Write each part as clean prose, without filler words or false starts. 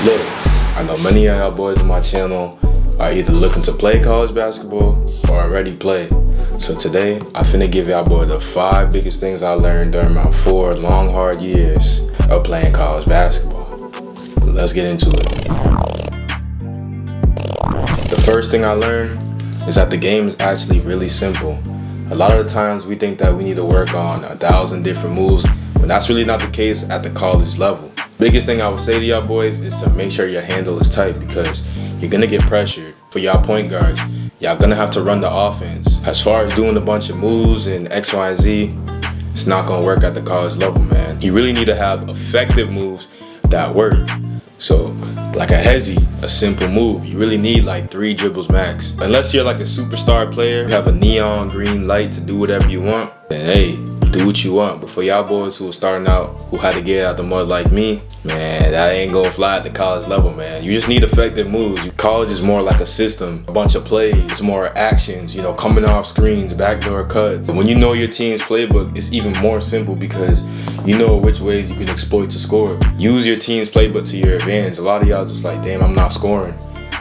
Look, I know many of y'all boys on my channel are either looking to play college basketball or already play. So today, I finna give y'all boys the 5 biggest things I learned during my 4 long, hard years of playing college basketball. Let's get into it. The first thing I learned is that the game is actually really simple. A lot of the times we think that we need to work on 1,000 different moves, but that's really not the case at the college level. Biggest thing I would say to y'all boys is to make sure your handle is tight, because you're gonna get pressured. For y'all point guards, y'all gonna have to run the offense. As far as doing a bunch of moves and X, Y, and Z, it's not gonna work at the college level, man. You really need to have effective moves that work. So, like a hezzy, a simple move, you really need like 3 dribbles max. Unless you're like a superstar player, you have a neon green light to do whatever you want, then hey, do what you want. But for y'all boys who are starting out, who had to get out the mud like me, man, that ain't gonna fly at the college level, man. You just need effective moves. College is more like a system, a bunch of plays, it's more actions, you know, coming off screens, backdoor cuts. And when you know your team's playbook, it's even more simple because you know which ways you can exploit to score. Use your team's playbook to your advantage. A lot of y'all just like, damn, I'm not scoring.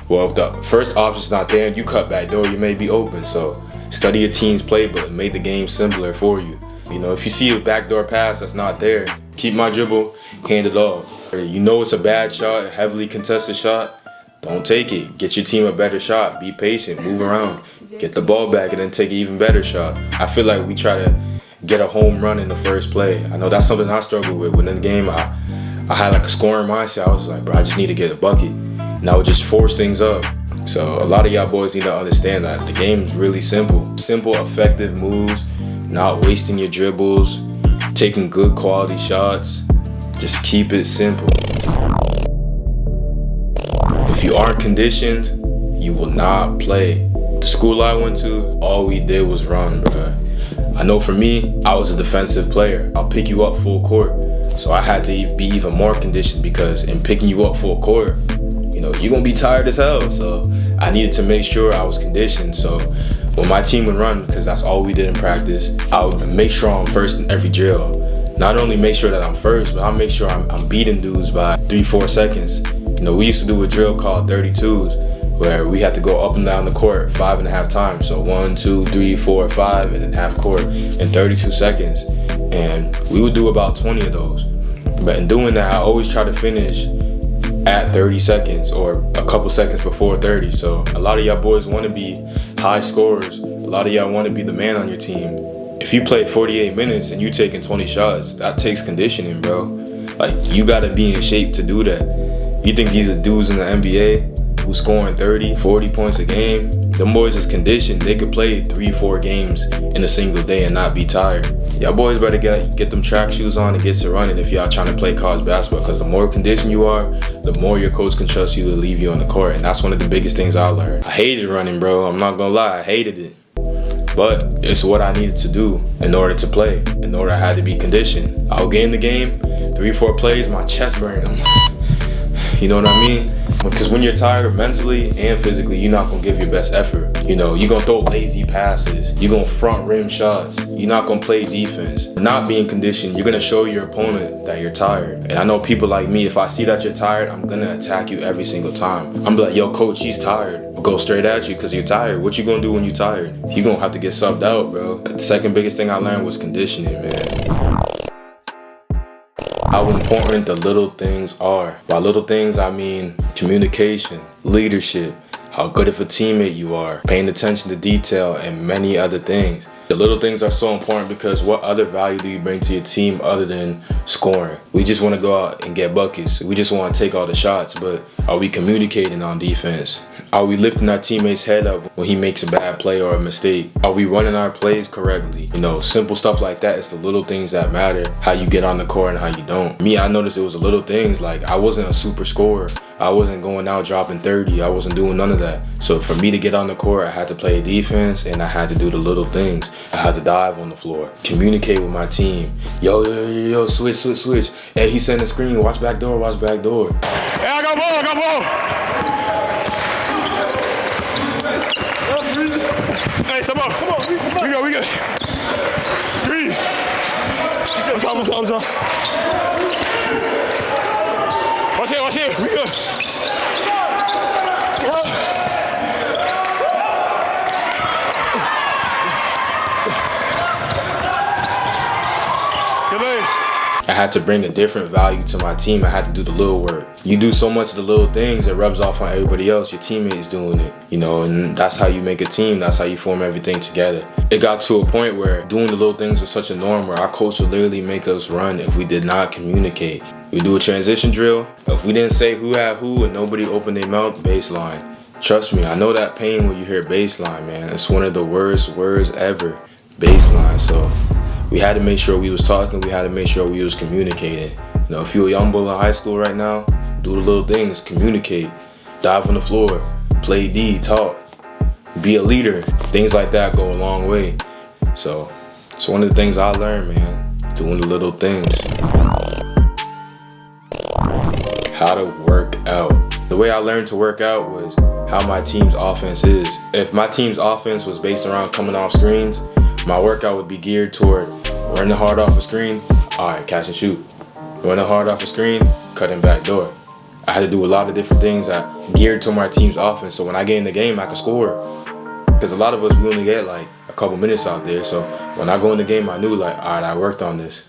Well, if the first option's not there and you cut back door, you may be open. So study your team's playbook and make the game simpler for you. You know, if you see a backdoor pass that's not there, keep my dribble, hand it off. You know it's a bad shot, a heavily contested shot, don't take it. Get your team a better shot. Be patient, move around, get the ball back, and then take an even better shot. I feel like we try to get a home run in the first play. I know that's something I struggle with. When in the game, I had like a scoring mindset. I was like, bro, I just need to get a bucket. And I would just force things up. So a lot of y'all boys need to understand that the game is really simple. Simple, effective moves, not wasting your dribbles, taking good quality shots. Just keep it simple. If you aren't conditioned, you will not play. The school I went to, all we did was run, bro. I know for me, I was a defensive player. I'll pick you up full court. So I had to be even more conditioned, because in picking you up full court, you know, you're gonna be tired as hell. So I needed to make sure I was conditioned. So when my team would run, because that's all we did in practice, I would make sure I'm first in every drill. Not only make sure that I'm first, but I'll make sure I'm beating dudes by 3-4 seconds. You know, we used to do a drill called 32s, where we had to go up and down the court 5.5 times. So 1, 2, 3, 4, 5, and then half court in 32 seconds. And we would do about 20 of those. But in doing that, I always try to finish at 30 seconds or a couple seconds before 30. So a lot of y'all boys want to be high scorers. A lot of y'all want to be the man on your team. If you play 48 minutes and you taking 20 shots, that takes conditioning, bro. Like, you gotta be in shape to do that. You think these are dudes in the NBA who scoring 30, 40 points a game? Them boys is conditioned. They could play 3-4 games in a single day and not be tired. Y'all boys better get them track shoes on and get to running if y'all trying to play college basketball, because the more conditioned you are, the more your coach can trust you to leave you on the court. And that's one of the biggest things I learned. I hated running, bro. I'm not gonna lie, I hated it. But it's what I needed to do in order to play. In order, I had to be conditioned. I'll get in the game, 3-4 plays, my chest burning. You know what I mean? Because when you're tired mentally and physically, you're not gonna give your best effort. You know, you're gonna throw lazy passes. You're gonna front rim shots. You're not gonna play defense. Not being conditioned, you're gonna show your opponent that you're tired. And I know people like me, if I see that you're tired, I'm gonna attack you every single time. I'm like, yo, coach, he's tired. I'll go straight at you because you're tired. What you gonna do when you're tired? You're gonna have to get subbed out, bro. The second biggest thing I learned was conditioning, man. How important the little things are. By little things, I mean communication, leadership, how good of a teammate you are, paying attention to detail, and many other things. The little things are so important because what other value do you bring to your team other than scoring? We just want to go out and get buckets. We just want to take all the shots, but are we communicating on defense? Are we lifting our teammate's head up when he makes a bad play or a mistake? Are we running our plays correctly? You know, simple stuff like that. It's the little things that matter, how you get on the court and how you don't. Me, I noticed it was the little things. Like, I wasn't a super scorer. I wasn't going out dropping 30. I wasn't doing none of that. So for me to get on the court, I had to play defense and I had to do the little things. I had to dive on the floor, communicate with my team. Yo, switch. Hey, he sent a screen. Watch back door. Hey, I got ball. Hey, come on. We good. 3. Time. Watch it. We good. I had to bring a different value to my team. I had to do the little work. You do so much of the little things, it rubs off on everybody else. Your teammates doing it, you know, and that's how you make a team. That's how you form everything together. It got to a point where doing the little things was such a norm where our coach would literally make us run if we did not communicate. We do a transition drill. If we didn't say who had who and nobody opened their mouth, baseline. Trust me, I know that pain when you hear baseline, man. It's one of the worst words ever, baseline. So we had to make sure we was talking. We had to make sure we was communicating. You know, if you're a young bull in high school right now, do the little things, communicate, dive on the floor, play D, talk, be a leader. Things like that go a long way. So it's one of the things I learned, man, doing the little things. How to work out. The way I learned to work out was how my team's offense is. If my team's offense was based around coming off screens, my workout would be geared toward running hard off a screen, all right, catch and shoot. Running hard off a screen, cutting back door. I had to do a lot of different things that geared to my team's offense, so when I get in the game, I can score. Because a lot of us, we only get like a couple minutes out there, so when I go in the game, I knew like, all right, I worked on this.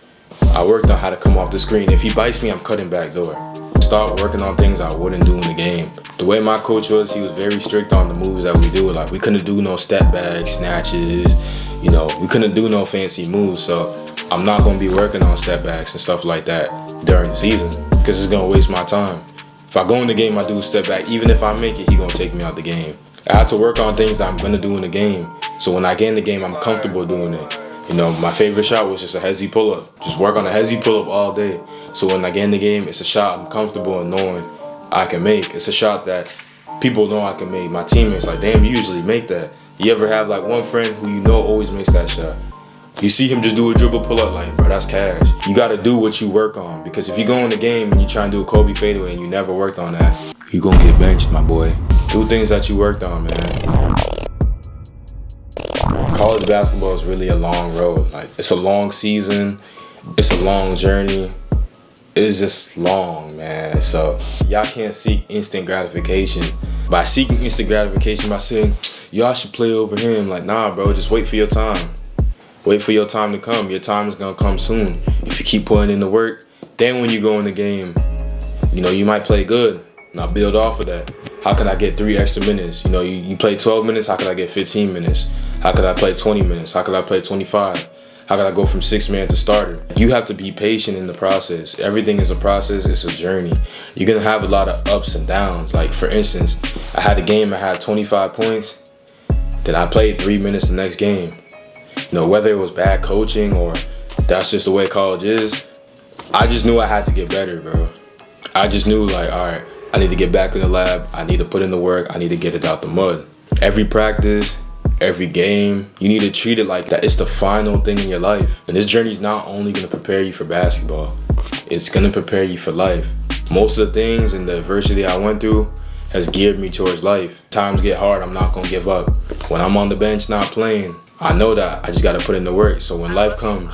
I worked on how to come off the screen. If he bites me, I'm cutting back door. Start working on things I wouldn't do in the game. The way my coach was, he was very strict on the moves that we do. Like, we couldn't do no step backs, snatches, you know, we couldn't do no fancy moves. So I'm not gonna be working on step backs and stuff like that during the season because it's gonna waste my time. If I go in the game, I do a step back. Even if I make it, he gonna take me out the game. I had to work on things that I'm gonna do in the game. So when I get in the game, I'm comfortable doing it. You know, my favorite shot was just a hezzy pull-up. Just work on a hezzy pull-up all day. So when I get in the game, it's a shot I'm comfortable in knowing I can make. It's a shot that people know I can make. My teammates like, damn, you usually make that. You ever have like one friend who you know always makes that shot? You see him just do a dribble pull-up, like, bro, that's cash. You gotta do what you work on, because if you go in the game and you try and do a Kobe fadeaway and you never worked on that, you gonna get benched, my boy. Do things that you worked on, man. College basketball is really a long road. Like, it's a long season, it's a long journey. It's just long, man. So y'all can't seek instant gratification. By seeking instant gratification by saying, y'all should play over him, like, nah, bro, just wait for your time. Wait for your time to come. Your time is gonna come soon. If you keep putting in the work, then when you go in the game, you know, you might play good. Now build off of that. How can I get 3 extra minutes? You know, you play 12 minutes, how could I get 15 minutes? How could I play 20 minutes? How could I play 25? How could I go from 6-man to starter? You have to be patient in the process. Everything is a process, it's a journey. You're gonna have a lot of ups and downs. Like, for instance, I had a game, I had 25 points, then I played 3 minutes the next game. You know, whether it was bad coaching or that's just the way college is, I just knew I had to get better, bro. I just knew, like, all right, I need to get back in the lab. I need to put in the work. I need to get it out the mud. Every practice, every game, you need to treat it like that. It's the final thing in your life. And this journey is not only going to prepare you for basketball, it's going to prepare you for life. Most of the things and the adversity I went through has geared me towards life. Times get hard, I'm not going to give up. When I'm on the bench not playing, I know that I just got to put in the work. So when life comes,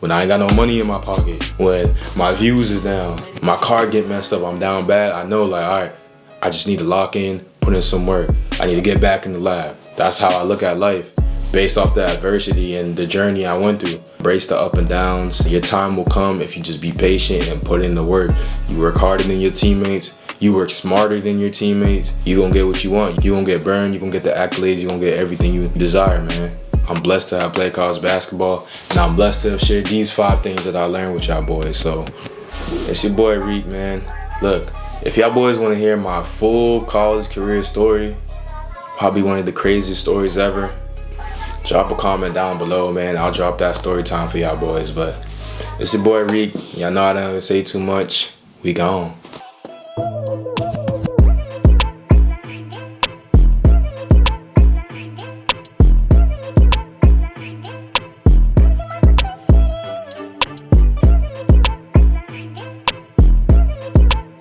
when I ain't got no money in my pocket, when my views is down, my car get messed up, I'm down bad, I know, like, all right, I just need to lock in, put in some work. I need to get back in the lab. That's how I look at life, based off the adversity and the journey I went through. Embrace the up and downs. Your time will come if you just be patient and put in the work. You work harder than your teammates. You work smarter than your teammates. You gonna get what you want. You gonna get burned. You gonna get the accolades. You gonna get everything you desire, man. I'm blessed to have played college basketball, and I'm blessed to have shared these 5 things that I learned with y'all boys. So, it's your boy Reek, man. Look, if y'all boys want to hear my full college career story, probably one of the craziest stories ever, drop a comment down below, man. I'll drop that story time for y'all boys. But it's your boy Reek. Y'all know I don't say too much. We gone.